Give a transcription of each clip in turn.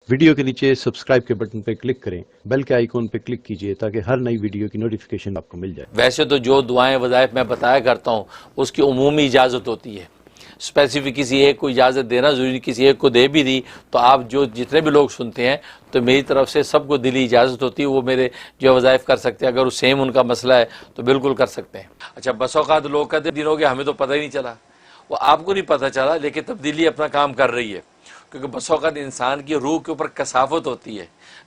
Video کے نیچے subscribe کے بٹن پہ کلک کریں، بیل کے آئیکن پہ کلک کیجئے تاکہ ہر نئی ویڈیو کی نوٹیفیکیشن آپ کو مل جائے۔ ویسے تو جو دعائیں وظائف میں بتایا کرتا ہوں اس کی عمومی اجازت ہوتی ہے، اسپیسیفک کسی ایک کو اجازت دینا ضروری نہیں، کسی ایک کو دے بھی دی تو آپ جو جتنے بھی لوگ سنتے ہیں تو میری طرف سے سب کو دلی اجازت ہوتی ہے، وہ میرے جو وظائف کر سکتے ہیں، اگر وہ سیم ان کا مسئلہ ہے تو بالکل کر سکتے ہیں۔ اچھا، بس اوقات لوگ کہتے ہیں دن ہو گیا ہمیں تو پتہ ہی نہیں چلا، وہ آپ کو نہیں پتہ چلا لیکن تبدیلی اپنا کام کر رہی ہے، کیونکہ بس اوقات انسان کی روح کے اوپر کثافت ہوتی ہے،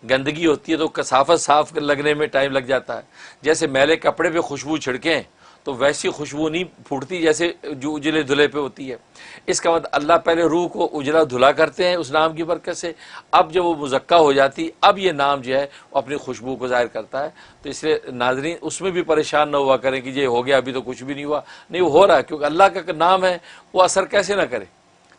گندگی ہوتی ہے تو کثافت صاف لگنے میں ٹائم لگ جاتا ہے۔ جیسے میلے کپڑے پہ خوشبو چھڑکیں تو ویسی خوشبو نہیں پھوٹتی جیسے جو اجلے دھلے پہ ہوتی ہے۔ اس کا مطلب اللہ پہلے روح کو اجلا دھلا کرتے ہیں اس نام کی برکت سے، اب جب وہ مزکہ ہو جاتی اب یہ نام جو ہے وہ اپنی خوشبو کو ظاہر کرتا ہے۔ تو اس لیے ناظرین اس میں بھی پریشان نہ ہوا کریں کہ یہ ہو گیا ابھی تو کچھ بھی نہیں ہوا، نہیں وہ ہو رہا ہے، کیونکہ اللہ کا نام ہے وہ اثر کیسے نہ کرے۔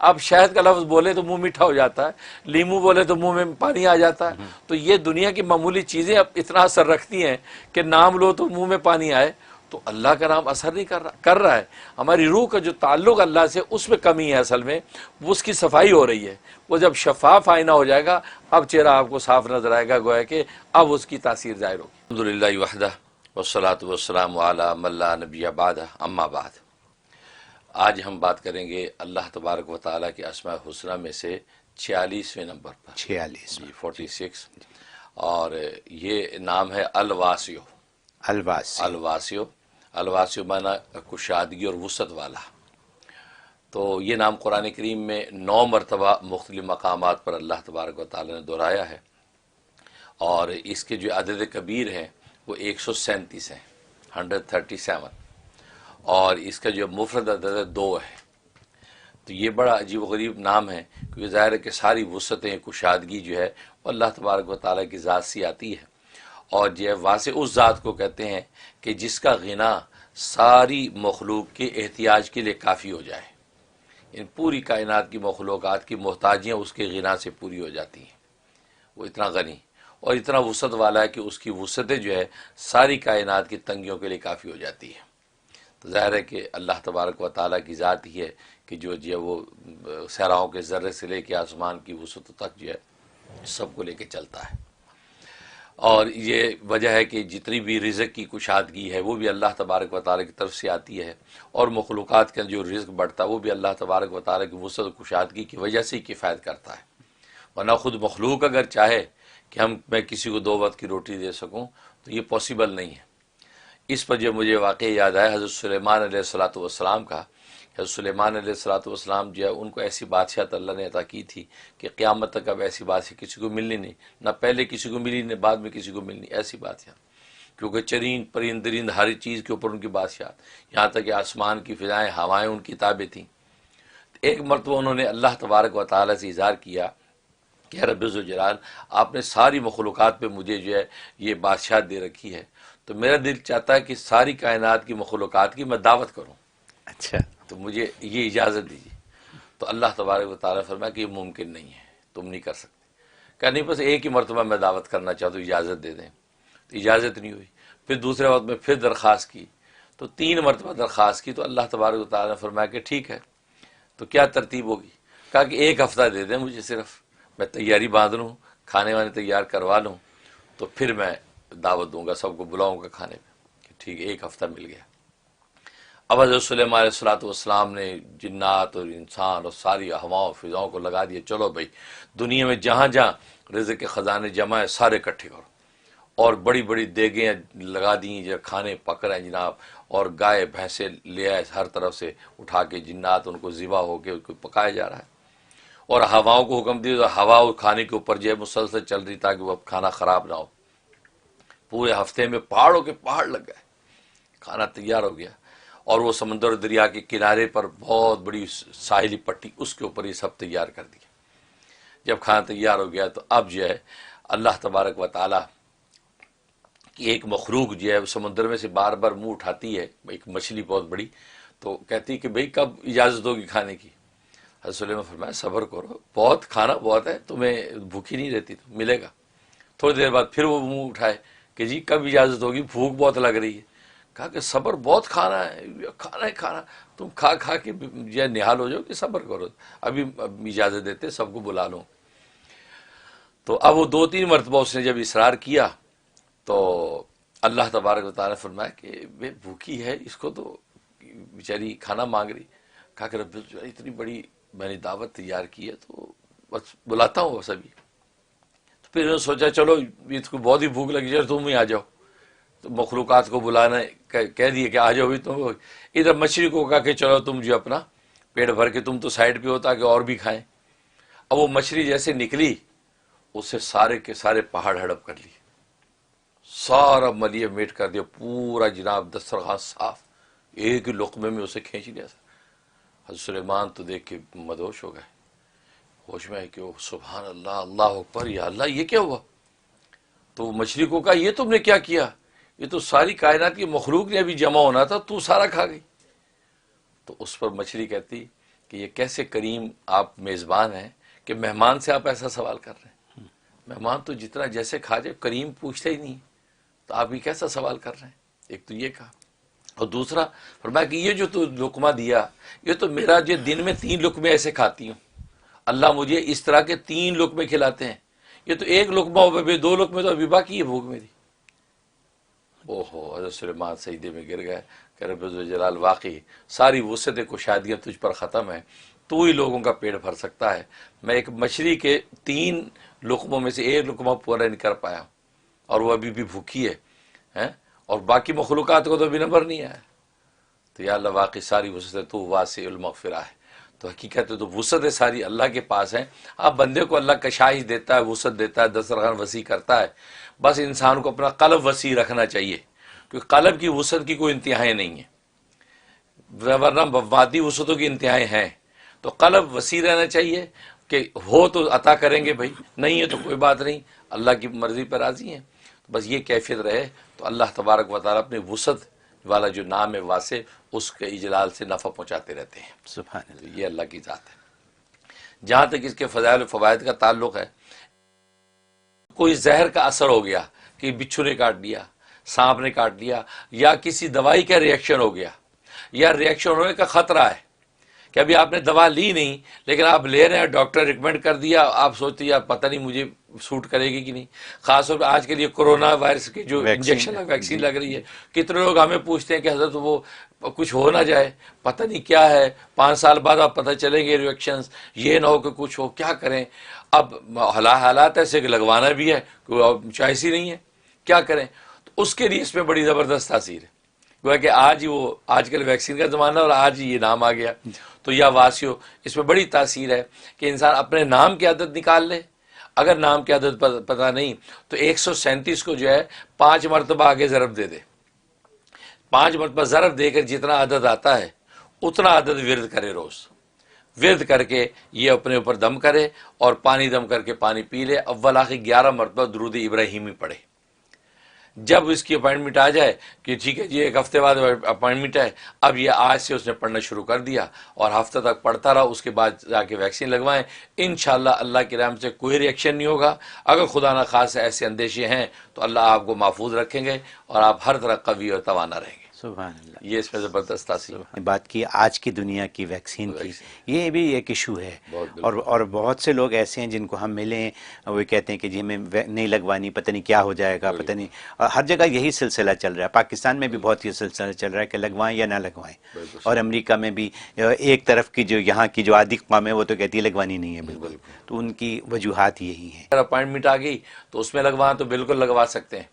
اب شہد کا لفظ بولے تو منہ میٹھا ہو جاتا ہے، لیمو بولے تو منہ میں پانی آ جاتا ہے، تو یہ دنیا کی معمولی چیزیں اب اتنا اثر رکھتی ہیں کہ نام لو تو منہ میں پانی آئے، تو اللہ کا نام اثر نہیں کر رہا ہے۔ ہماری روح کا جو تعلق اللہ سے اس میں کمی ہے، اصل میں وہ اس کی صفائی ہو رہی ہے۔ وہ جب شفاف آئینہ ہو جائے گا اب چہرہ آپ کو صاف نظر آئے گا، گویا کہ اب اس کی تاثیر ظاہر ہوگی۔ الحمدللہ وحدہ والصلاۃ والسلام علی من لا نبی بعدہ، اما بعد۔ آج ہم بات کریں گے اللہ تبارک و تعالیٰ کے اسماء الحسنی میں سے 46ویں نمبر پر، 46، اور یہ نام ہے الواسع۔ الواسع، الواسع معنی کشادگی اور وسعت والا۔ تو یہ نام قرآن کریم میں 9 مرتبہ مختلف مقامات پر اللہ تبارک و تعالیٰ نے دہرایا ہے، اور اس کے جو عدد کبیر ہیں وہ 137 ہیں، 137، اور اس کا جو مفرد عدد 2 ہے۔ تو یہ بڑا عجیب و غریب نام ہے، کیونکہ ظاہر ہے کہ ساری وسعتیں، کشادگی جو ہے وہ اللہ تبارک و تعالیٰ کی ذات سے آتی ہے، اور جو ہے واسع اس ذات کو کہتے ہیں کہ جس کا غنا ساری مخلوق کے احتیاج کے لیے کافی ہو جائے، ان پوری کائنات کی مخلوقات کی محتاجیاں اس کے غنا سے پوری ہو جاتی ہیں۔ وہ اتنا غنی اور اتنا وسعت والا ہے کہ اس کی وسعتیں جو ہے ساری کائنات کی تنگیوں کے لیے کافی ہو جاتی ہے۔ تو ظاہر ہے کہ اللہ تبارک و تعالیٰ کی ذات ہی ہے کہ جو ہے وہ صحراؤں کے ذرے سے لے کے آسمان کی وسعت تک جو ہے سب کو لے کے چلتا ہے، اور یہ وجہ ہے کہ جتنی بھی رزق کی کشادگی ہے وہ بھی اللہ تبارک و تعالیٰ کی طرف سے آتی ہے، اور مخلوقات کا جو رزق بڑھتا ہے وہ بھی اللہ تبارک و تعالیٰ کی وسعت و کشادگی کی وجہ سے ہی کفایت کرتا ہے۔ ورنہ خود مخلوق اگر چاہے کہ میں کسی کو 2 وقت کی روٹی دے سکوں تو یہ پاسبل نہیں ہے۔ اس پر جو مجھے واقعہ یاد آیا حضرت سلیمان علیہ الصلوۃ والسلام کا، حضرت سلیمان علیہ الصلوۃ والسلام جو ہے ان کو ایسی بادشاہت اللہ نے عطا کی تھی کہ قیامت تک اب ایسی بادشاہ کسی کو ملنی نہیں، نہ پہلے کسی کو ملی نہ بعد میں کسی کو ملنی ایسی بادشاہ، کیونکہ چرین پرند درند ہر چیز کے اوپر ان کی بادشاہت، یہاں تک کہ آسمان کی فضائیں ہوائیں ان کی تابع تھیں۔ ایک مرتبہ انہوں نے اللہ تبارک و تعالیٰ سے اظہار کیا کہ رب ذوالجلال، آپ نے ساری مخلوقات پہ مجھے جو ہے یہ بادشاہت دے رکھی ہے، تو میرا دل چاہتا ہے کہ ساری کائنات کی مخلوقات کی میں دعوت کروں، اچھا، تو مجھے یہ اجازت دیجیے۔ تو اللہ تبارک و تعالیٰ فرمایا کہ یہ ممکن نہیں ہے، تم نہیں کر سکتے۔ کہا نہیں، بس ایک ہی مرتبہ میں دعوت کرنا چاہتا ہوں، اجازت دے دیں۔ تو اجازت نہیں ہوئی، پھر دوسرے وقت میں پھر درخواست کی، تو 3 مرتبہ درخواست کی، تو اللہ تبارک و تعالیٰ نے فرمایا کہ ٹھیک ہے، تو کیا ترتیب ہوگی؟ کہا کہ 1 ہفتہ دے دیں مجھے، صرف میں تیاری باندھ لوں، کھانے وانے تیار کروا لوں، تو پھر میں دعوت دوں گا، سب کو بلاؤں گا کھانے پہ۔ کہ ٹھیک ہے، 1 ہفتہ مل گیا۔ اب حضرت سلیمان علیہ الصلوۃ والسلام نے جنات اور انسان اور ساری ہواؤں فضاؤں کو لگا دیا، چلو بھائی دنیا میں جہاں جہاں رزق کے خزانے جمع ہے سارے اکٹھے کرو، اور بڑی بڑی دیگیں لگا دیں جو کھانے پک رہے ہیں جناب، اور گائے بھینسیں لے آئے ہر طرف سے اٹھا کے، جنات ان کو ذبح ہو کے ان کو پکایا جا رہا ہے، اور ہواؤں کو حکم دیا تو ہوا کھانے کے اوپر جو ہے مسلسل چل رہی تاکہ وہ کھانا خراب نہ ہو۔ پورے ہفتے میں پہاڑوں کے پہاڑ لگ گئے، کھانا تیار ہو گیا، اور وہ سمندر دریا کے کنارے پر بہت بڑی ساحلی پٹی، اس کے اوپر یہ سب تیار کر دیا۔ جب کھانا تیار ہو گیا تو اب جو ہے اللہ تبارک و تعالیٰ کی ایک مخلوق جو ہے وہ سمندر میں سے بار بار منہ اٹھاتی ہے، ایک مچھلی بہت بڑی، تو کہتی کہ بھئی کب اجازت ہوگی کھانے کی؟ حضرت سلیمان نے فرمایا صبر کرو، بہت کھانا بہت ہے، تمہیں بھوکی نہیں رہتی، تو ملے گا۔ تھوڑی دیر بعد پھر وہ منہ اٹھائے کہ جی کب اجازت ہوگی، بھوک بہت لگ رہی ہے۔ کہا کہ صبر، بہت کھانا ہے، کھانا ہے کھانا، تم کھا کھا کے یہ نہال ہو جاؤ، کہ صبر کرو، ابھی اجازت دیتے سب کو بلا لوں۔ تو اب وہ 2-3 مرتبہ اس نے جب اصرار کیا تو اللہ تبارک و تعالیٰ نے فرمایا کہ بے بھوکی ہے، اس کو تو بیچاری کھانا مانگ رہی. کہا کہ رب اتنی بڑی میں نے دعوت تیار کی ہے تو بس بلاتا ہوں بس ابھی. تو پھر انہوں نے سوچا چلو اس کو بہت ہی بھوک لگی، چلو تم ہی آ جاؤ. تو مخلوقات کو بلانا کہہ دیے کہ آ جاؤ بھی. تم ادھر مچھلی کو کہا کہ چلو تم جو اپنا پیٹ بھر کے تم تو سائڈ پہ ہو تاکہ اور بھی کھائیں. اب وہ مچھلی جیسے نکلی اس سے سارے کے سارے پہاڑ ہڑپ کر لیے، سارا ملیے میٹ کر دیا، پورا جناب دسترخوان صاف، ایک ہی لقمے میں اسے کھینچ لیا. حضرت سلیمان تو دیکھ کے مدہوش ہو گئے، ہوش میں ہے کہ سبحان اللہ، اللہ اکبر، یا اللہ یہ کیا ہوا. تو مچھلی کو کہا یہ تم نے کیا کیا، یہ تو ساری کائنات کی مخلوق نے ابھی جمع ہونا تھا، تو سارا کھا گئی. تو اس پر مچھلی کہتی کہ یہ کیسے کریم آپ میزبان ہیں کہ مہمان سے آپ ایسا سوال کر رہے ہیں. مہمان تو جتنا جیسے کھا جائے، کریم پوچھتا ہی نہیں، تو آپ یہ کیسا سوال کر رہے ہیں. ایک تو یہ کہا، اور دوسرا فرمایا کہ یہ جو تو لقمہ دیا، یہ تو میرا جو دن میں 3 لقمے ایسے کھاتی ہوں، اللہ مجھے اس طرح کے 3 لقمے کھلاتے ہیں، یہ تو 1 لقمہ ہو گئے، 2 لقمے تو ابھی باقی ہے بھوک میری. اوہو، حضرت سلیمان سجدے میں گر گئے کہ رب ذوالجلال واقعی ساری وسعت کشادیاں تجھ پر ختم ہے، تو ہی لوگوں کا پیٹ بھر سکتا ہے. میں ایک مچھلی کے 3 لقموں میں سے 1 لقمہ پورا نہیں کر پایا اور وہ ابھی بھی بھوکی ہے، اور باقی مخلوقات کو تو ابھی نمبر نہیں آیا. تو یا اللہ واقعی ساری وسعت تو واسع المغفرہ ہے. تو حقیقت ہے تو وسعت ساری اللہ کے پاس ہے. آپ بندے کو اللہ کشائش دیتا ہے، وسعت دیتا ہے، دسترخوان وسیع کرتا ہے. بس انسان کو اپنا قلب وسیع رکھنا چاہیے، کیونکہ قلب کی وسعت کی کوئی انتہائی نہیں ہے، ورنہ مادی وسعتوں کی انتہائی ہیں. تو قلب وسیع رہنا چاہیے کہ ہو تو عطا کریں گے بھائی، نہیں ہے تو کوئی بات نہیں، اللہ کی مرضی پر راضی ہیں. بس یہ کیفیت رہے تو اللہ تبارک و تعالیٰ اپنے وسعت والا جو نام ہے واسع، اس کے اجلال سے نفع پہنچاتے رہتے ہیں. سبحان اللہ. تو یہ اللہ کی ذات ہے. جہاں تک اس کے فضائل و فوائد کا تعلق ہے، کوئی زہر کا اثر ہو گیا کہ بچھو نے کاٹ لیا، سانپ نے کاٹ لیا، یا کسی دوائی کا ریئیکشن ہو گیا، یا ریئیکشن ہونے کا خطرہ ہے کہ ابھی آپ نے دوا لی نہیں لیکن آپ لے رہے ہیں، ڈاکٹر ریکمینڈ کر دیا، آپ سوچتے ہیں پتہ نہیں مجھے سوٹ کرے گی کہ نہیں. خاص طور پہ آج کے لیے کورونا وائرس کی جو انجیکشن ویکسین لگ رہی ہے، کتنے لوگ ہمیں پوچھتے ہیں کہ حضرت وہ کچھ ہو نہ جائے، پتہ نہیں کیا ہے، 5 سال بعد آپ پتہ چلیں گے ریئیکشنز، یہ نہ ہو کہ کچھ ہو، کیا کریں. اب حالات ایسے کہ لگوانا بھی ہے، کوئی چوائس ہی نہیں ہے، کیا کریں. تو اس کے لیے اس میں بڑی زبردست تاثیر ہے. گویا کہ آج کل ویکسین کا زمانہ اور آج یہ نام آ گیا. تو یا واسیو، اس میں بڑی تاثیر ہے کہ انسان اپنے نام کی عادت نکال لے. اگر نام کی عادت پتہ نہیں تو 137 کو جو ہے 5 مرتبہ آگے ضرب دے دے. 5 مرتبہ ضرب دے کر جتنا عدد آتا ہے اتنا عدد ورد کرے، روز ورد کر کے یہ اپنے اوپر دم کرے اور پانی دم کر کے پانی پی لے. اول آخر 11 مرتبہ درود ابراہیمی پڑھے. جب اس کی اپائنٹمنٹ آ جائے کہ ٹھیک ہے جی 1 ہفتے بعد اپائنٹمنٹ ہے، اب یہ آج سے اس نے پڑھنا شروع کر دیا اور ہفتہ تک پڑھتا رہا، اس کے بعد جا کے ویکسین لگوائیں. انشاءاللہ اللہ کی رحمت سے کوئی ریئیکشن نہیں ہوگا. اگر خدا نہ خاص ایسے اندیشے ہیں تو اللہ آپ کو محفوظ رکھیں گے اور آپ ہر طرح قوی اور توانا رہیں گے. سبحان اللہ. یہ اس میں زبردست تاثیر ہے. بات کی آج کی دنیا کی ویکسین کی، یہ بھی ایک ایشو ہے، اور بہت سے لوگ ایسے ہیں جن کو ہم ملیں وہ کہتے ہیں کہ جی ہمیں نہیں لگوانی، پتہ نہیں کیا ہو جائے گا، پتہ نہیں. اور ہر جگہ یہی سلسلہ چل رہا ہے. پاکستان میں بھی بہت یہ سلسلہ چل رہا ہے کہ لگوائیں یا نہ لگوائیں. اور امریکہ میں بھی ایک طرف کی جو یہاں کی جو عادی قوم ہے وہ تو کہتی ہے لگوانی نہیں ہے بالکل. تو ان کی وجوہات یہی ہیں. اگر اپائنٹمنٹ آ گئی تو اس میں لگوائیں تو بالکل لگوا سکتے ہیں،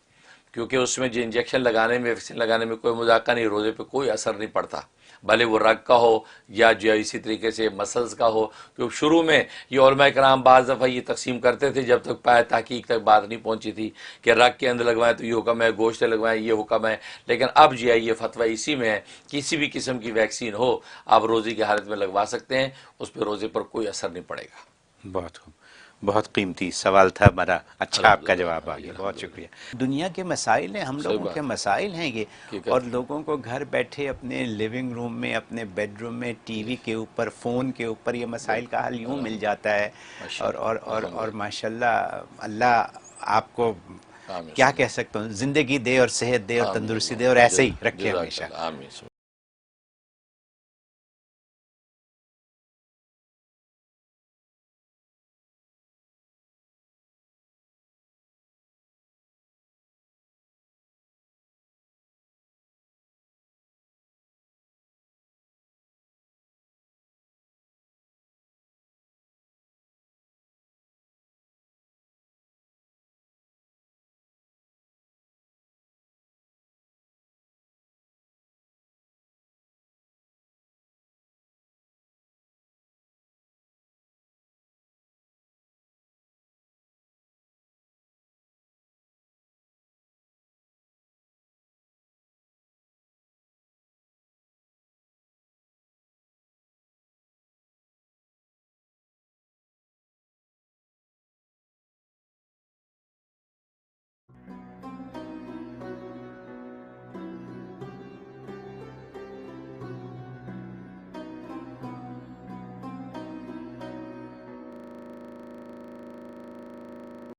کیونکہ اس میں جو انجیکشن لگانے میں، ویکسین لگانے میں کوئی مذاکرہ نہیں، روزے پہ کوئی اثر نہیں پڑتا، بھلے وہ رگ کا ہو یا جو اسی طریقے سے مسلز کا ہو. کیونکہ شروع میں یہ علماء کرام بعض دفعہ یہ تقسیم کرتے تھے جب تک پائے تحقیق تک بات نہیں پہنچی تھی کہ رگ کے اندر لگوائیں تو یہ حکم ہے، گوشت لگوائیں یہ حکم ہے. لیکن اب جو ہے یہ فتویٰ اسی میں ہے، کسی بھی قسم کی ویکسین ہو آپ روزے کی حالت میں لگوا سکتے ہیں، اس پہ روزے پر کوئی اثر نہیں پڑے گا. بہت قیمتی سوال تھا ہمارا، اچھا آپ کا جواب آ گیا، بہت شکریہ. دنیا کے مسائل ہیں، ہم لوگوں کے مسائل ہیں یہ، اور لوگوں کو گھر بیٹھے اپنے لیونگ روم میں، اپنے بیڈ روم میں، ٹی وی کے اوپر، فون کے اوپر یہ مسائل کا حل یوں مل جاتا ہے. اور ماشاءاللہ اللہ آپ کو کیا کہہ سکتا ہوں، زندگی دے اور صحت دے اور تندرستی دے اور ایسے ہی رکھے ہمیشہ.